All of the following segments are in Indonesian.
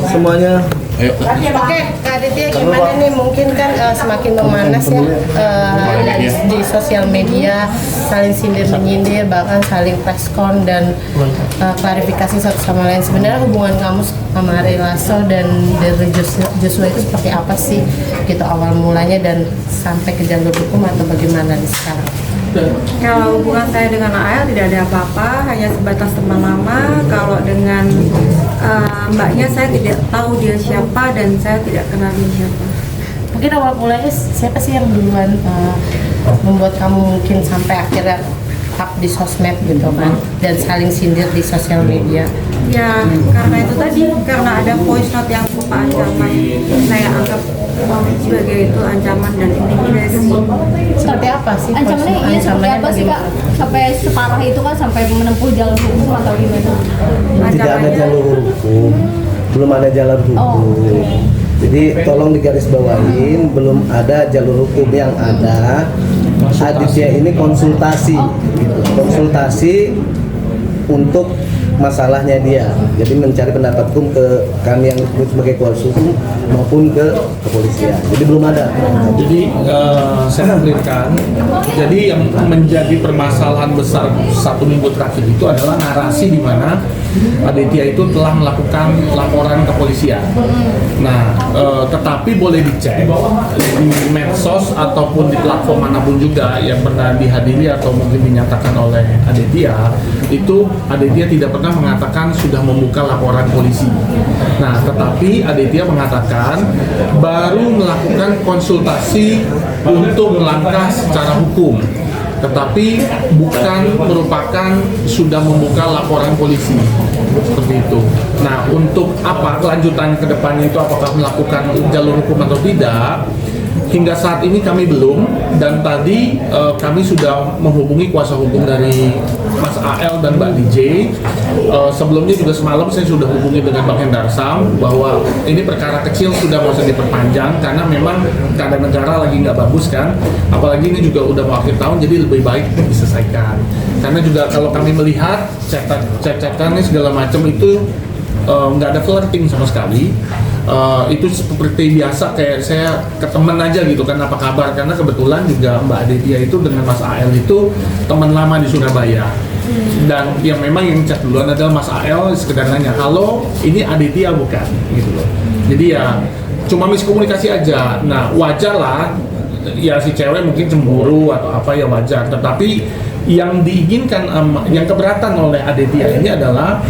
semuanya. Ayo. Oke, Kak Aditya gimana nih? Mungkin kan semakin memanas ya di sosial media, saling sindir menyindir, bahkan saling preskon dan klarifikasi satu sama lain. Sebenarnya hubungan kamu sama Ari Lasso dan dari Joshua itu seperti apa sih? Gitu awal mulanya dan sampai ke jalur hukum atau bagaimana nih sekarang? Kalau hubungan saya dengan AL tidak ada apa-apa, hanya sebatas teman lama. Kalau dengan mbaknya saya tidak tahu dia siapa dan saya tidak kenal dia siapa. Mungkin awal mulanya siapa sih yang duluan membuat kamu mungkin sampai akhirnya up di sosmed gitu kan dan saling sindir di sosial media? Ya karena itu tadi, karena ada voice note yang berupa ancaman. Saya anggap sebagai itu ancaman dan intimidasi. Seperti apa sih? Ancamannya seperti apa sih Kak? Sampai separah itu kan, sampai menempuh jalur hukum atau gimana? Tidak ada jalur hukum, belum ada jalur hukum. Okay. Jadi tolong digarisbawahin, belum ada jalur hukum. Yang ada Aditya ini konsultasi, gitu. Konsultasi untuk masalahnya dia. Jadi mencari pendapat hukum ke kami yang sebagai kuasa hukum maupun ke kepolisian. Jadi belum ada. Jadi saya memberikan. Jadi yang menjadi permasalahan besar 1 minggu terakhir itu adalah narasi di mana Aditya itu telah melakukan laporan kepolisian. Nah, tetapi boleh dicek di medsos ataupun di platform manapun juga yang pernah dihadiri atau mungkin dinyatakan oleh Aditya, itu Aditya tidak pernah mengatakan sudah membuka laporan polisi. Nah, tetapi Aditya mengatakan baru melakukan konsultasi untuk melangkah secara hukum, tetapi bukan merupakan sudah membuka laporan polisi seperti itu. Nah, untuk apa kelanjutan ke depannya itu, apakah melakukan jalur hukum atau tidak, hingga saat ini kami belum. Dan tadi kami sudah menghubungi kuasa hukum dari Mas AL dan Mbak DJ. Sebelumnya juga semalam saya sudah hubungi dengan Bang Hendarsam bahwa ini perkara kecil, sudah mau diperpanjang karena memang keadaan negara lagi nggak bagus kan, apalagi ini juga udah mau akhir tahun, jadi lebih baik diselesaikan. Karena juga kalau kami melihat cek-cekannya segala macam itu nggak ada flirting sama sekali. Itu seperti biasa, kayak saya ke temen aja gitu kan, apa kabar, karena kebetulan juga Mbak Aditya itu dengan Mas AL itu teman lama di Surabaya. Dan yang memang yang chat duluan adalah Mas AL, sekedar nanya, halo ini Aditya bukan, gitu loh. Jadi ya cuma miskomunikasi aja. Nah wajar lah ya, si cewek mungkin cemburu atau apa ya wajar, tetapi yang diinginkan, yang keberatan oleh Aditya ini adalah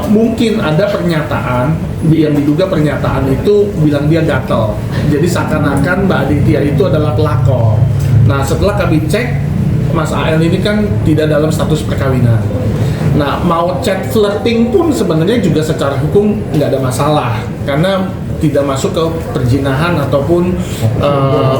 mungkin ada pernyataan yang diduga pernyataan itu bilang dia gatel. Jadi seakan-akan Mbak Aditya itu adalah pelakor. Nah setelah kami cek, Mas AL ini kan tidak dalam status perkawinan. Nah mau chat flirting pun sebenarnya juga secara hukum nggak ada masalah, karena tidak masuk ke perzinahan ataupun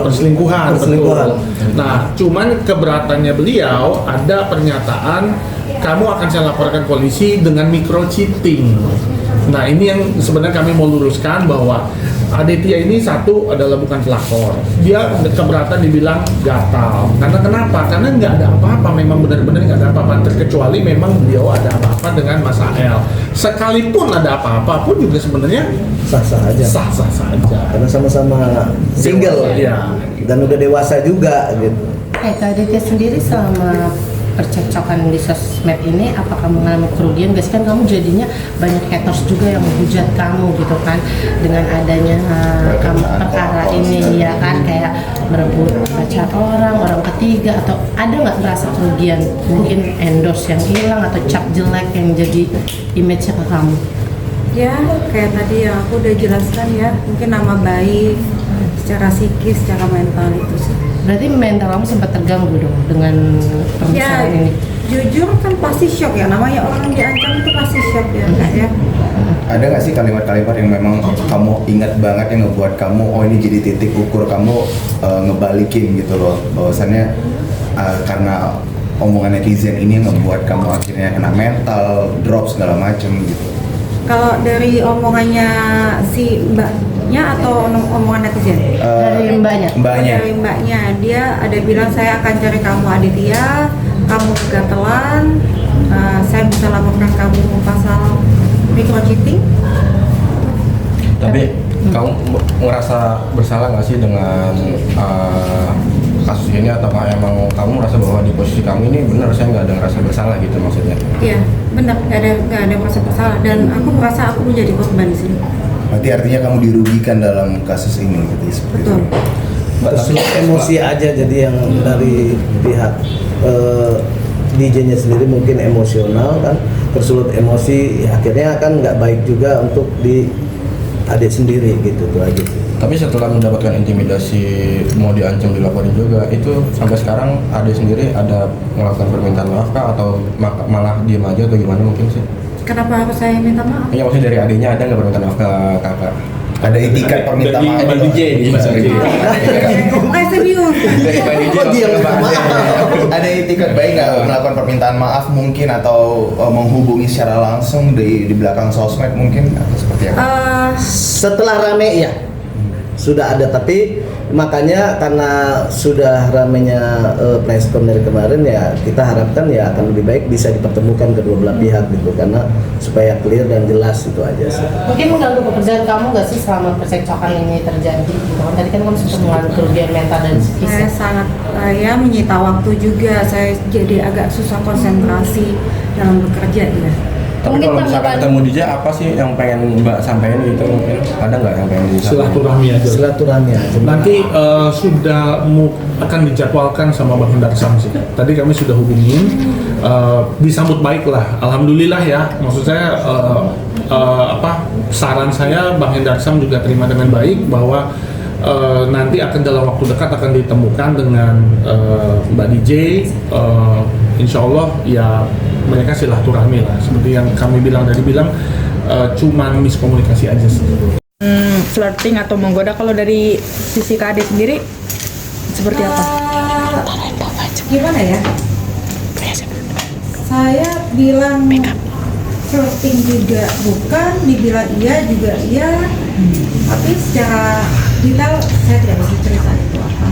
perselingkuhan. Betul. Nah, cuman keberatannya beliau ada pernyataan kamu akan saya laporkan polisi dengan micro cheating. Nah, ini yang sebenarnya kami mau luruskan bahwa Aditya ini satu adalah bukan pelakor. Dia keberatan dibilang gatal. Karena kenapa? Karena nggak ada apa-apa, memang benar-benar nggak ada apa-apa, terkecuali memang beliau ada apa-apa dengan Mas AL. Sekalipun ada apa-apa pun juga sebenarnya Sah-sah aja. Sah-sah saja. Karena sama-sama single Ya. dan udah dewasa juga gitu. Kak Aditya sendiri selama percekcokan di sosmed ini, apakah mengalami kerugian? Guys, kan kamu jadinya banyak haters juga yang menghujat kamu gitu kan, dengan adanya kamu perkara ini ya kan, kayak berebut pacar orang ketiga, atau ada nggak merasa kerugian? Mungkin endorse yang hilang atau cap jelek yang jadi image-nya ke kamu? Ya kayak tadi yang aku udah jelaskan ya, mungkin nama baik secara psikis, secara mental itu sih. Berarti mental kamu sempat terganggu dong dengan permasalahan Ya, ini? jujur kan pasti shock ya, namanya orang diancam itu pasti shock ya Kak ya. Ada nggak sih kalimat-kalimat yang memang kamu ingat banget yang ngebuat kamu, oh ini jadi titik ukur kamu ngebalikin gitu loh, bahwasannya karena omongan netizen ini yang ngebuat kamu akhirnya kena mental, drop segala macem gitu? Kalau dari omongannya si mbaknya atau omongan netizen? Dari mbaknya? Dari mbaknya, dia ada bilang saya akan cari kamu Aditya, kamu kegatelan, saya bisa laporkan kamu pasal micro cheating. Tapi kamu ngerasa bersalah nggak sih dengan kasus ini, atau emang kamu merasa bahwa di posisi kamu ini benar, saya nggak ada ngerasa bersalah gitu maksudnya? Iya, benar, nggak ada merasa bersalah, dan aku merasa aku menjadi korban di sini. Berarti artinya kamu dirugikan dalam kasus ini gitu ya, seperti Betul. itu. Tersulut emosi aja, jadi yang dari pihak DJ-nya sendiri mungkin emosional kan, tersulut emosi, akhirnya kan nggak baik juga untuk di adik sendiri gitu tuh aja sih. Tapi setelah mendapatkan intimidasi, mau diancam, dilaporin juga, itu sampai sekarang adik sendiri ada melakukan permintaan maaf kah, atau malah diem aja atau gimana mungkin sih? Kenapa harus saya minta maaf? Iya, maksudnya dari adiknya ada nggak permintaan maaf ke kakak? Ada etikat permintaan maaf. Dari DJ, Kayak serius. Kok dia yang minta maaf? Ada etikat baik nggak melakukan permintaan maaf mungkin, atau menghubungi secara langsung di belakang sosmed mungkin, atau seperti apa? Setelah rame ya sudah ada, tapi makanya karena sudah ramenya presscon dari kemarin ya, kita harapkan ya akan lebih baik bisa dipertemukan kedua belah pihak gitu, karena supaya clear dan jelas, itu aja sih. Mungkin mengganggu pekerjaan kamu nggak sih selama percekcokan ini terjadi gitu kan? Tadi kan kamu sempat mengalami kerugian mental dan psikis. Saya sangat menyita waktu juga, saya jadi agak susah konsentrasi dalam bekerja ya. Tapi Mungkin kalau misalkan tanggapan- ketemu DJ, apa sih yang pengen Mbak sampaikan gitu, mungkin ada nggak yang pengen disampaikan? Silaturahmi aja. Silaturahmi aja. Nanti sudah akan dijadwalkan sama Bang Darsam sih. Tadi kami sudah hubungin, disambut baik lah. Alhamdulillah ya. Maksud saya saran saya Bang Darsam juga terima dengan baik, bahwa nanti akan dalam waktu dekat akan ditemukan dengan Mbak DJ. Insya Allah ya mereka silaturahmi lah. Seperti yang kami bilang cuman miskomunikasi aja sih. Flirting atau menggoda, kalau dari sisi Kak Ade sendiri seperti apa? Gimana ya? Saya bilang flirting juga bukan, dibilang iya juga iya, tapi secara detail saya tidak bisa cerita itu apa.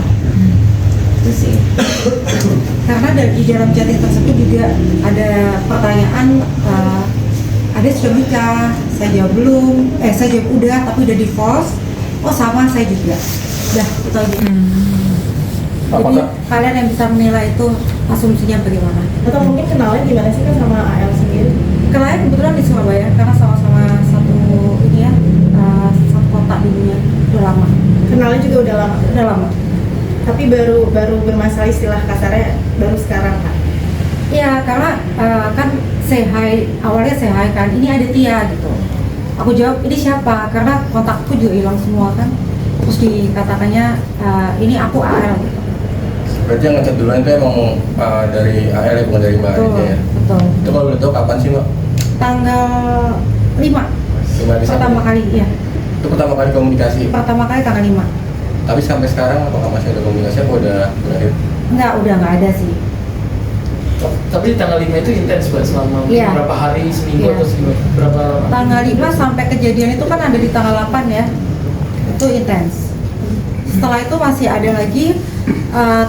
Itu sih. Karena di dalam chatting tersebut juga ada pertanyaan, ada sudah nikah, saya jawab belum, saya jawab udah tapi udah divorce. Oh sama, saya juga. Udah, itu aja. Jadi kalian yang bisa menilai itu asumsinya bagaimana. Atau mungkin kenalnya gimana sih kan sama AL sendiri? Kenalnya kebetulan di Surabaya karena sama-sama satu ini ya, satu kota dulunya, udah lama. Kenalnya juga udah lama. Udah lama. Tapi baru bermasalah, istilah kasarnya baru sekarang kan? Iya, karena kan say hi, awalnya say hi kan, ini ada Tia gitu. Aku jawab, ini siapa? Karena kontakku juga hilang semua kan. Terus dikatakannya, ini aku AL gitu. Berarti yang ngechat duluan itu emang dari AL ya, bukan dari Mbak Betul, aja ya? betul. Itu kalau boleh tahu kapan sih Mbak? Tanggal 5 5 Desember? pertama kali, iya. Itu pertama kali komunikasi? Pertama kali tanggal 5. Tapi sampai sekarang apakah masih ada komunikasi, apa udah berakhir? Enggak, udah nggak ada sih. Tapi di tanggal 5 itu intens Mbak, selama Iya. berapa hari, seminggu Iya. atau berapa lama? Tanggal 5 sampai kejadian itu kan ada di tanggal 8 ya. Itu intens. Setelah itu masih ada lagi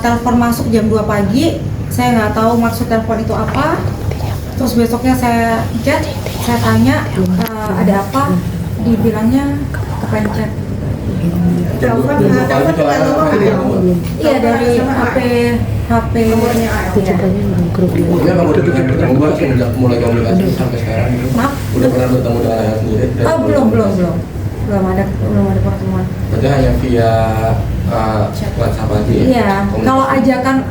telepon masuk jam 2 pagi. Saya nggak tahu maksud telepon itu apa. Terus besoknya saya chat, saya tanya ada apa, dibilangnya kepencet. Telepon Iya, dari HP nomornya AL. Pokoknya kamu udah pernah bertemu Mbak sejak mulai komunikasi sampai sekarang gitu? Maaf? Udah pernah bertemu dengan AL sendiri? Oh, belum ada pertemuan. Berarti hanya via WhatsApp aja ya? Iya, Komunikasi. kalau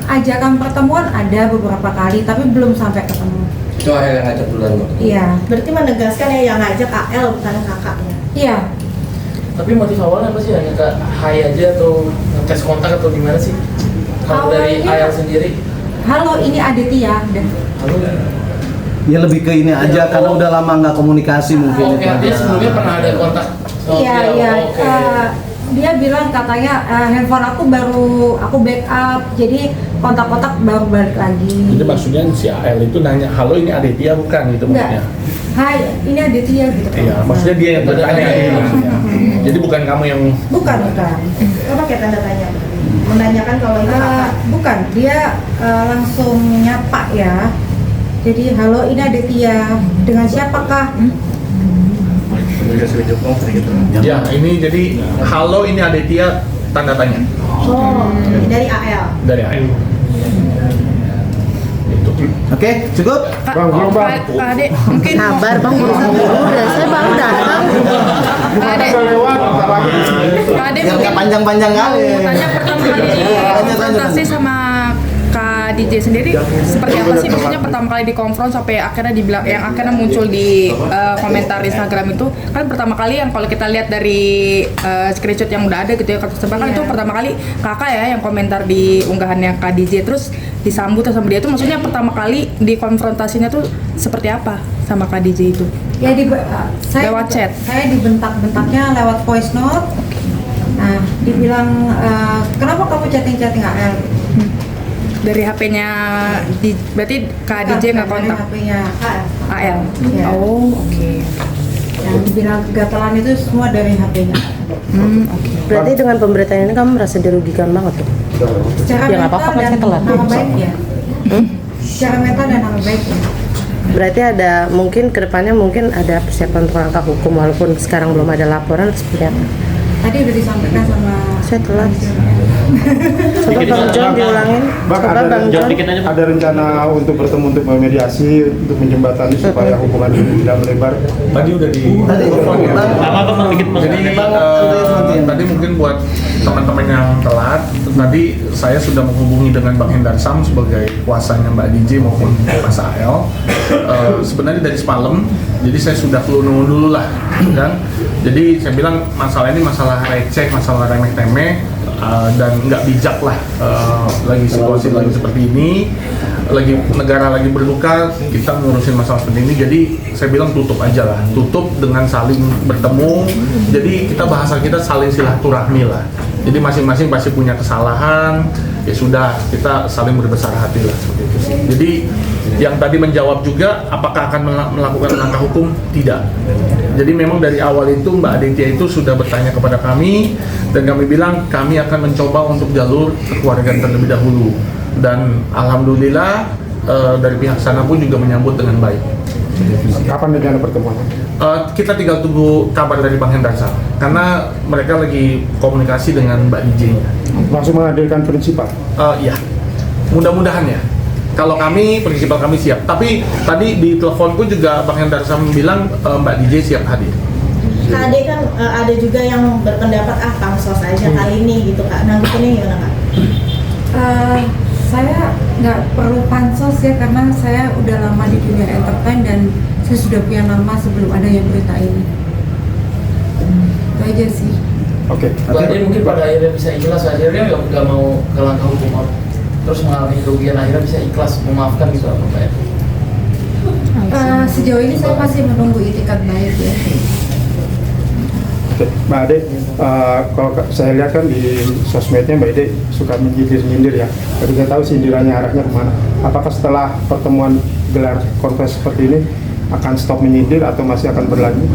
ajakan pertemuan ada beberapa kali, tapi belum sampai ketemu. Itu AL yang ngajak duluan Mbak? Iya, Berarti menegaskan ya yang ngajak AL bukan kakaknya. iya. Tapi motif awalnya apa sih? Hanya ke hai aja atau tes kontak atau gimana sih? Kalau dari Awalnya- AL sendiri? Halo, ini Aditya. Dan Halo? Ya lebih ke ini aja, karena udah lama nggak komunikasi mungkin. Oke, itu artinya aja. sebelumnya pernah ada kontak? iya, iya. Oke. Dia bilang katanya handphone aku baru aku backup, jadi kontak-kontak baru balik lagi. Jadi maksudnya si AL itu nanya, halo ini Aditya bukan gitu maksudnya? Enggak. Hai, ini Aditya gitu. Iya, maksudnya dia yang bertanya gitu maksudnya. Jadi bukan kamu yang Bukan. Lo pakai tanda tanya. Menanyakan kalau itu kakak. Bukan, dia langsung nyapa ya. Jadi halo, ini Aditya. Dengan siapakah? Ya, ini jadi halo ini Aditya tanda tanya Oh, dari AL. dari AL. Itu. Oke, cukup? Pak Ade, mungkin Sabar bang, udah saya baru datang. Pak Ade, Pak Ade Biar mungkin nggak panjang-panjang kali. tanya pertama kali konfrontasi sama Kak DJ sendiri seperti apa sih? Maksudnya pertama kali dikonfront sampai akhirnya dibilang yang akhirnya muncul di komentar Instagram itu kan pertama kali yang kalau kita lihat dari screenshot yang udah ada gitu ya kata kan itu pertama kali kakak ya yang komentar di unggahannya Kak DJ terus disambut sama dia itu maksudnya pertama kali dikonfrontasinya tuh seperti apa sama Kak DJ itu? Ya Lewat chat. Saya dibentak-bentaknya lewat voice note. Nah, dibilang kenapa kamu chatting-chatting AL? Dari HP-nya berarti Kak DJ nggak kontak? Dari HP-nya AL. Iya. Oh, oke. Yang dibilang kegatalan itu semua dari HP-nya. Oke. Berarti dengan pemberitaan ini kamu merasa dirugikan banget tuh? Secara Ya, nggak mental apa-apa, kan dan saya telat. nama baik ya. Secara mental dan nama baik ya. Berarti ada mungkin kedepannya mungkin ada persiapan untuk langkah hukum walaupun sekarang belum ada laporan seperti apa? Tadi udah disampaikan sama Saya telat. Coba Bang John diulangin. Bang, Coba Bang John. ada rencana untuk bertemu untuk memediasi untuk menjembatani supaya hubungan ini tidak melebar. Tadi udah di Tadi, telepon ya. Bang. Jadi tadi mungkin buat teman-teman yang telat, tadi saya sudah menghubungi dengan Bang Hendar Sam sebagai kuasanya Mbak DJ maupun Mas AL. Sebenarnya dari semalam, jadi saya sudah kelunung dulu lah, kan? Jadi saya bilang masalah ini masalah receh, masalah remeh-temeh, dan nggak bijak lah. Lagi situasi lagi seperti ini, lagi negara lagi berduka, kita ngurusin masalah seperti ini. Jadi saya bilang tutup aja lah, tutup dengan saling bertemu. Jadi kita bahasa kita saling silaturahmi lah. Jadi masing-masing pasti punya kesalahan, ya sudah kita saling berbesar hati lah seperti itu sih. Jadi yang tadi menjawab juga apakah akan melakukan langkah hukum? Tidak. Jadi memang dari awal itu Mbak Aditya itu sudah bertanya kepada kami dan kami bilang kami akan mencoba untuk jalur kekeluargaan terlebih dahulu dan alhamdulillah dari pihak sana pun juga menyambut dengan baik. Kapan rencana pertemuan? Kita tinggal tunggu kabar dari Bang Hendar Sam karena mereka lagi komunikasi dengan Mbak DJ-nya. Langsung menghadirkan prinsipal? Iya, mudah-mudahan ya. Kalau kami, prinsipal kami siap. Tapi tadi di teleponku juga Bang Hendar Sam bilang Mbak DJ siap hadir. Kak Ade kan ada juga yang berpendapat pansos aja kali ini gitu Kak. Nah ini gimana Kak? Saya nggak perlu pansos ya karena saya udah lama di dunia entertain dan saya sudah punya nama sebelum ada yang berita ini. Itu aja sih. Oke. Mbak Ade mungkin pada akhirnya bisa ikhlas, akhirnya nggak mau ke langkah hukum terus mengalami kerugian akhirnya bisa ikhlas memaafkan gitu apa Mbak? Sejauh ini saya masih menunggu itikat baik ya. Oke, Mbak Ade, kalau saya lihat kan di sosmednya Mbak Ade suka menyindir-nyindir ya. Tapi saya tahu sindirannya arahnya kemana. Apakah setelah pertemuan gelar konferensi seperti ini akan stop menyindir atau masih akan berlanjut?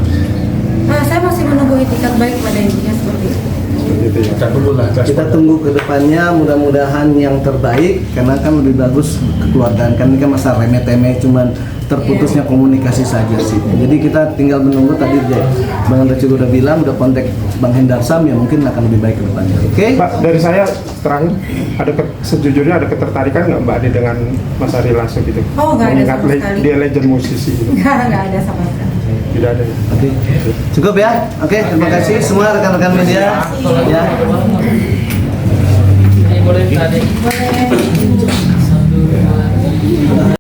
Saya masih menunggu itikat baik pada intinya seperti itu. Seperti itu ya. Kita tunggu lah. Kita tunggu ke depannya, mudah-mudahan yang terbaik karena kan lebih bagus kekeluargaan kan ini kan masalah remeh-temeh cuman terputusnya komunikasi saja sih. Jadi kita tinggal menunggu tadi Bang Hendar juga udah bilang udah kontak Bang Hendar Sam ya mungkin akan lebih baik ke depannya. Oke? Mbak, dari saya terakhir sejujurnya ada ketertarikan nggak Mbak Ade dengan Mas Ari Lasso gitu? Oh, nggak ada Mengingat sama sekali. dia legend musisi gitu. Nggak ada sama sekali. Tidak ada. Oke. Cukup ya? Oke, terima kasih semua rekan-rekan media. Ya. Ini boleh Kak Ade. Boleh.